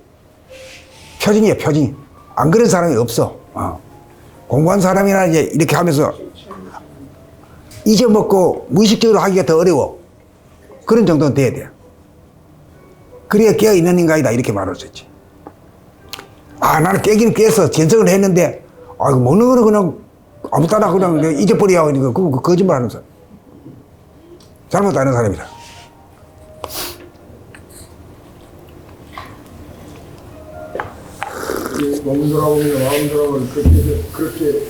Speaker 1: 표징이에요, 표징. 안 그런 사람이 없어. 공부한 사람이나 이제 이렇게 하면서 잊어먹고 무의식적으로 하기가 더 어려워. 그런 정도는 돼야 돼요. 그래야 깨어있는 인간이다 이렇게 말할 수 있지. 나는 깨기는 깼어. 견성을 했는데 이거 먹는 거는 그냥 아무 따나 그냥 잊어버려. 그러니까 그거 거짓말 하는 사람. 잘못하는 사람이다.
Speaker 4: 몸 돌아오면 마음 돌아오면 그렇게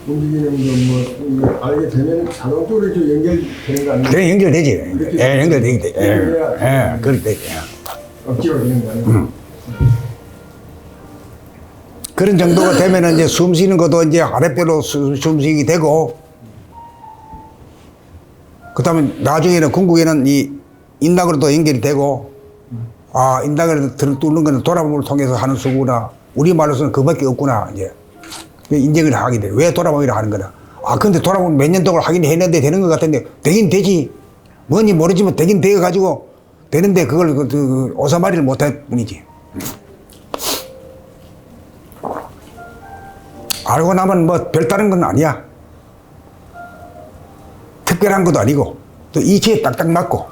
Speaker 4: 움직이는 거 알게 되면 자동적으로 이렇게 연결되는 거 아니에요?
Speaker 1: 그래, 연결되지. 연결되게 돼. 그렇게 되지.
Speaker 4: 억지로 되는 거 아니에요?
Speaker 1: 그런 정도가 되면은 이제 숨 쉬는 것도 이제 아랫배로 숨 쉬게 되고, 그 다음에 나중에는 궁극에는 이 인당으로도 연결이 되고, 인당을 뚫는 거는 돌아봄을 통해서 하는 수구나. 우리말로서는 그밖에 없구나, 이제. 인정을 하게 돼. 왜 돌아봄이라 하는 거나. 근데 돌아봄 몇 년 동안 하긴 했는데 되는 것 같은데, 되긴 되지. 뭔지 모르지만 되긴 돼가지고, 되는데 그걸 오사마리를 못할 뿐이지. 알고 나면 뭐 별다른 건 아니야. 특별한 것도 아니고, 또 이치에 딱딱 맞고,